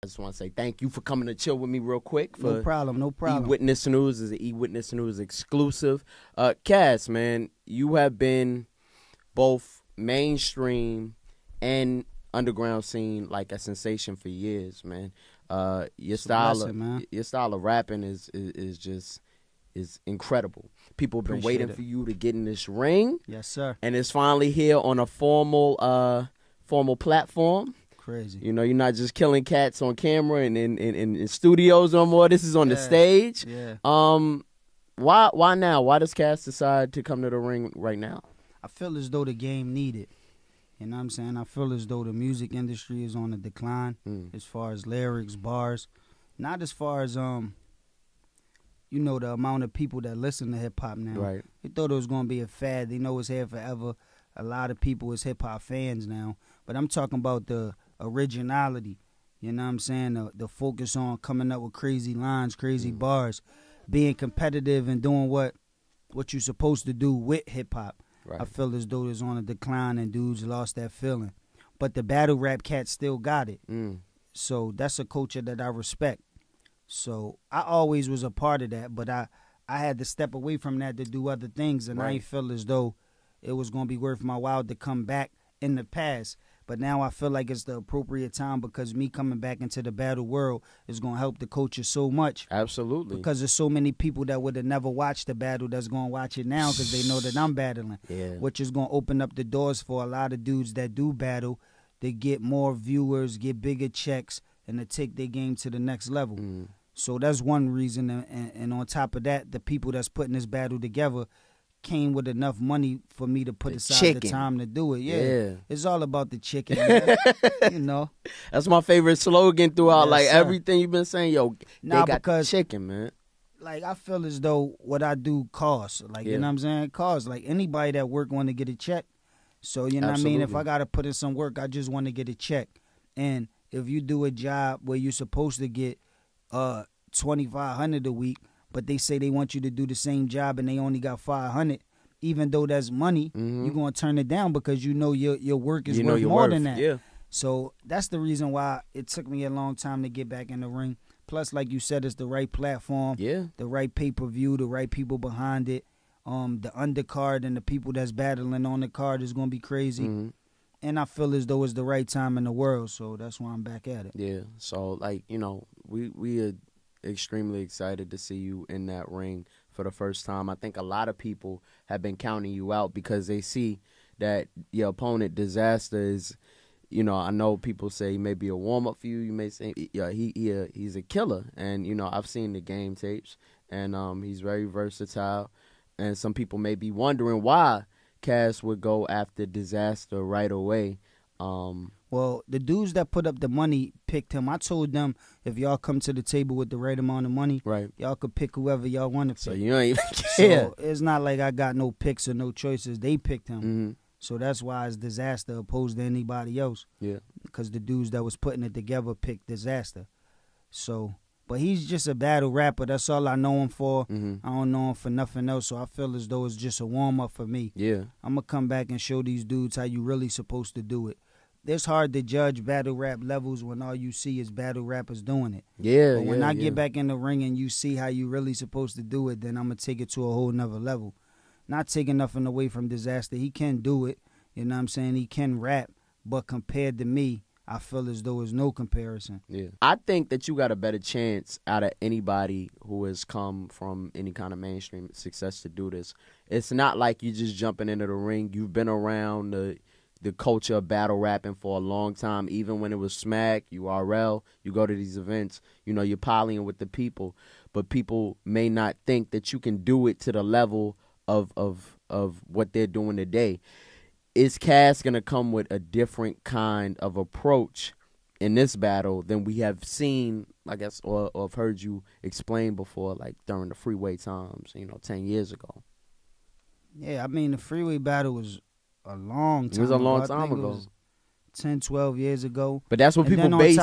just want to say thank you for coming to chill with me real quick. No problem, no problem. E-Witness News is an E-Witness News exclusive. Cass, man, you have been both mainstream and underground scene like a sensation for years, man. Your style of rapping is incredible. People have been waiting for you to get in this ring. Yes, sir. And it's finally here on a formal platform. Crazy. You know, you're not just killing cats on camera and in studios no more. This is on the stage. Yeah. Why now? Why does Cass decide to come to the ring right now? I feel as though the game need it. You know what I'm saying? I feel as though the music industry is on a decline as far as lyrics, bars. Not as far as, you know, the amount of people that listen to hip-hop now. Right. They thought it was going to be a fad. They know it's here forever. A lot of people is hip-hop fans now. But I'm talking about the originality. You know what I'm saying? The focus on coming up with crazy lines, crazy bars, being competitive and doing what you're supposed to do with hip-hop. Right. I feel as though it's on a decline and dudes lost that feeling. But the battle rap cats still got it. So that's a culture that I respect. So I always was a part of that, but I had to step away from that to do other things, and I ain't feel as though it was going to be worth my while to come back in the past. But now I feel like it's the appropriate time because me coming back into the battle world is going to help the culture so much. Absolutely. Because there's so many people that would have never watched the battle that's going to watch it now because they know that I'm battling. Yeah. Which is going to open up the doors for a lot of dudes that do battle to get more viewers, get bigger checks, and to take their game to the next level. So that's one reason. And on top of that, the people that's putting this battle together came with enough money for me to put aside the time to do it. Yeah. It's all about the chicken, man. You know. That's my favorite slogan throughout Yes, sir. everything you've been saying. Yo, they got because chicken, man. Like, I feel as though what I do costs. Like, you know what I'm saying? Costs. Like, anybody that work want to get a check. So, you know what I mean? If I got to put in some work, I just want to get a check. And if you do a job where you're supposed to get $2,500 a week, but they say they want you to do the same job and they only got $500, even though that's money, you're going to turn it down because you know your work is worth more than that. Yeah. So that's the reason why it took me a long time to get back in the ring. Plus, like you said, it's the right platform, the right pay-per-view, the right people behind it. The undercard and the people that's battling on the card is going to be crazy. And I feel as though it's the right time in the world, so that's why I'm back at it. Yeah, so, like, you know, we are extremely excited to see you in that ring for the first time. I think a lot of people have been counting you out because they see that your opponent, Dizaster, is, you know, I know people say he may be a warm-up for you. You may say, yeah, he's a killer. And, you know, I've seen the game tapes, and he's very versatile. And some people may be wondering why Cass would go after Dizaster right away. Well, the dudes that put up the money picked him. I told them if y'all come to the table with the right amount of money, y'all could pick whoever y'all want to pick. So you ain't even care. So it's not like I got no picks or no choices. They picked him. So that's why it's Dizaster opposed to anybody else. Yeah. Because the dudes that was putting it together picked Dizaster. So, but he's just a battle rapper. That's all I know him for. I don't know him for nothing else. So I feel as though it's just a warm-up for me. Yeah. I'm going to come back and show these dudes how you really supposed to do it. It's hard to judge battle rap levels when all you see is battle rappers doing it. Yeah, but when I get back in the ring and you see how you really supposed to do it, then I'm going to take it to a whole nother level. Not taking nothing away from Dizaster. He can do it. You know what I'm saying? He can rap. But compared to me, I feel as though there's no comparison. Yeah. I think that you got a better chance out of anybody who has come from any kind of mainstream success to do this. It's not like you just jumping into the ring. You've been around the culture of battle rapping for a long time. Even when it was Smack, URL, you go to these events, you know, you're piling with the people. But people may not think that you can do it to the level of what they're doing today. Is Cass going to come with a different kind of approach in this battle than we have seen, I guess, or have heard you explain before, like during the freeway times, you know, 10 years ago? Yeah, I mean, the freeway battle was a long time ago. It was a long time ago. It was 10, 12 years ago. But that's what people base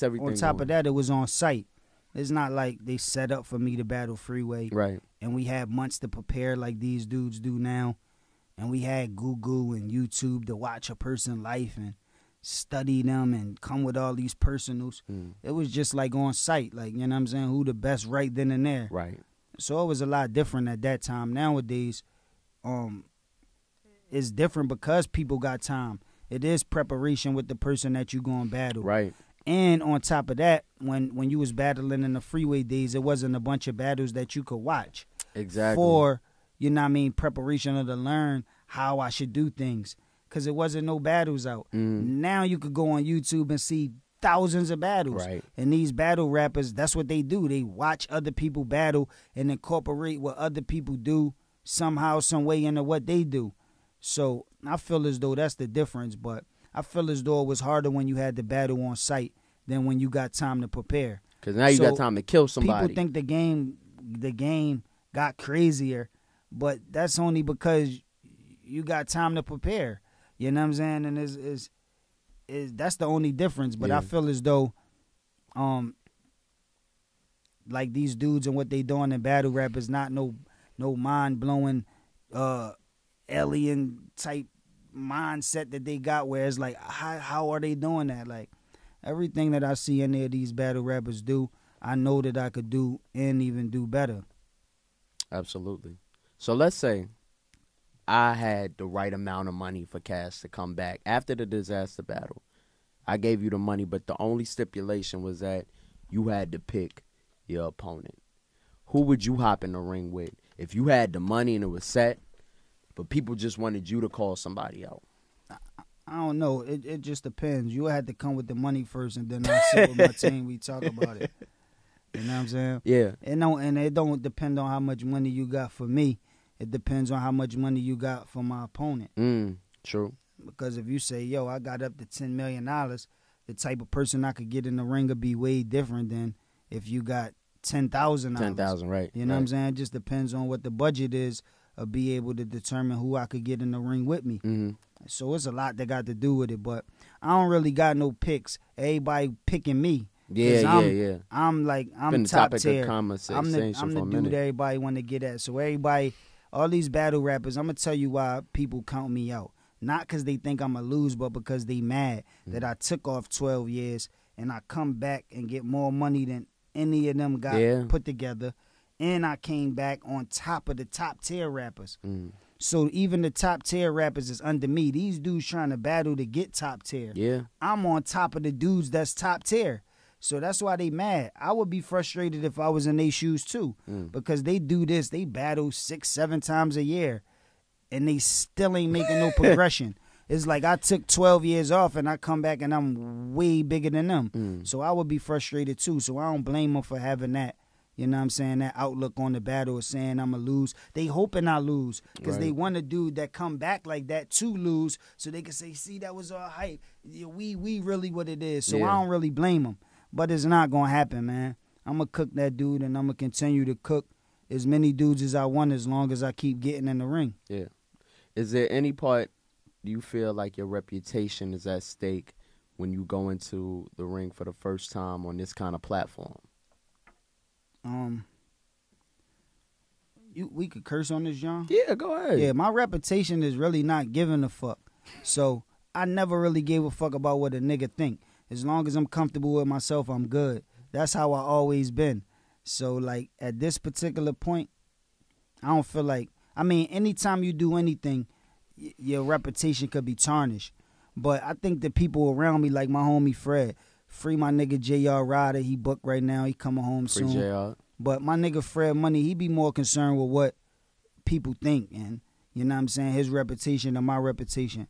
everything on. On top of that, it was on site. It's not like they set up for me to battle freeway. Right. And we had months to prepare like these dudes do now. And we had Google and YouTube to watch a person's life. And study them and come with all these personals. It was just like on site, like, you know what I'm saying, who the best right then and there. Right. So it was a lot different at that time. Nowadays, it's different because people got time. It is preparation with the person that you going to battle. Right. And on top of that, when you was battling in the freeway days, it wasn't a bunch of battles that you could watch. Exactly. For, you know what I mean, preparation or to learn how I should do things. Because it wasn't no battles out. Now you could go on YouTube and see thousands of battles. Right. And these battle rappers, that's what they do. They watch other people battle and incorporate what other people do somehow, some way into what they do. So I feel as though that's the difference. But I feel as though it was harder when you had the battle on site than when you got time to prepare. Because now you got time to kill somebody. People think the game got crazier, but that's only because you got time to prepare. You know what I'm saying? And is that's the only difference. But I feel as though, like these dudes and what they doing in battle rap is not no mind blowing, alien type mindset that they got. Where it's like, how are they doing that? Like everything that I see in there, these battle rappers do, I know that I could do and even do better. Absolutely. So let's say I had the right amount of money for Cass to come back after the Dizaster battle. I gave you the money, but the only stipulation was that you had to pick your opponent. Who would you hop in the ring with if you had the money and it was set, but people just wanted you to call somebody out? I don't know. It just depends. You had to come with the money first, and then I'll sit with my team. We talk about it. You know what I'm saying? Yeah. And it don't depend on how much money you got for me. It depends on how much money you got for my opponent. True. Because if you say, yo, I got up to $10 million, the type of person I could get in the ring would be way different than if you got $10,000. $10,000, right. You know what I'm saying? It just depends on what the budget is of be able to determine who I could get in the ring with me. So it's a lot that got to do with it. But I don't really got no picks. Everybody picking me. Yeah. I'm been top the tier. Of conversation I'm the for a dude minute. everybody want to get at. So everybody, all these battle rappers, I'm going to tell you why people count me out. Not because they think I'm going to lose, but because they mad that I took off 12 years and I come back and get more money than any of them got put together. And I came back on top of the top tier rappers. So even the top tier rappers is under me. These dudes trying to battle to get top tier. Yeah. I'm on top of the dudes that's top tier. So that's why they mad. I would be frustrated if I was in their shoes too. Because they do this. They battle 6-7 times a year. And they still ain't making no progression. It's like I took 12 years off and I come back and I'm way bigger than them. So I would be frustrated too. So I don't blame them for having that. You know what I'm saying? That outlook on the battle is saying I'm going to lose. They hoping I lose because they want a dude that come back like that to lose so they can say, see, that was all hype. We really what it is. So I don't really blame them. But it's not going to happen, man. I'm going to cook that dude and I'm going to continue to cook as many dudes as I want as long as I keep getting in the ring. Yeah. Is there any part you feel like your reputation is at stake when you go into the ring for the first time on this kind of platform? We could curse on this, John? Yeah, go ahead. Yeah, my reputation is really not giving a fuck. So I never really gave a fuck about what a nigga think. As long as I'm comfortable with myself, I'm good. That's how I always been. So, like, at this particular point, I don't feel like... I mean, anytime you do anything, your reputation could be tarnished. But I think the people around me, like my homie Fred, free my nigga J.R. Ryder, he booked right now, he coming home Free soon. JR. But my nigga Fred Money, he be more concerned with what people think, and you know what I'm saying, his reputation and my reputation.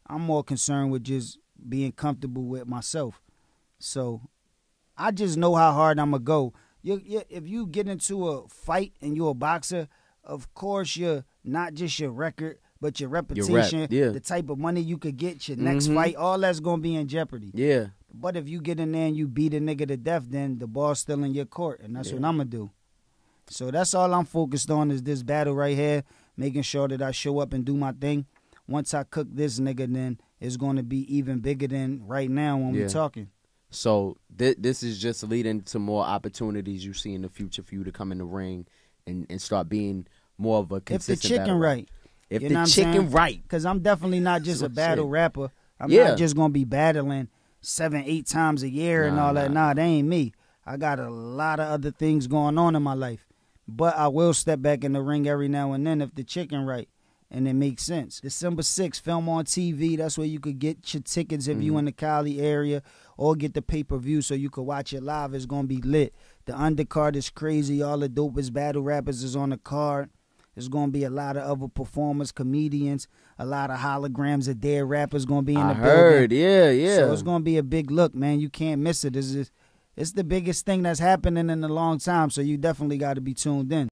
I'm more concerned with just being comfortable with myself. So I just know how hard I'm going to go. If you get into a fight and you're a boxer, of course you're not just your record, but your reputation, the type of money you could get, your next fight, all that's going to be in jeopardy. Yeah. But if you get in there and you beat a nigga to death, then the ball's still in your court, and that's what I'm going to do. So that's all I'm focused on is this battle right here, making sure that I show up and do my thing. Once I cook this nigga, then it's going to be even bigger than right now when we're talking. So this is just leading to more opportunities you see in the future for you to come in the ring and start being more of a consistent If the chicken right. If the chicken right. Because I'm definitely not just a battle rapper. I'm Yeah. not just gonna be battling 7-8 times a year and all that. Nah, that ain't me. I got a lot of other things going on in my life. But I will step back in the ring every now and then if the chicken right and it makes sense. December 6th, film on TV. That's where you could get your tickets if you in the Cali area, or get the pay-per-view so you could watch it live. It's going to be lit. The undercard is crazy. All the dopest battle rappers is on the card. There's going to be a lot of other performers, comedians, a lot of holograms of dead rappers going to be in the building. I heard, yeah. So it's going to be a big look, man. You can't miss it. It's the biggest thing that's happening in a long time, so you definitely got to be tuned in.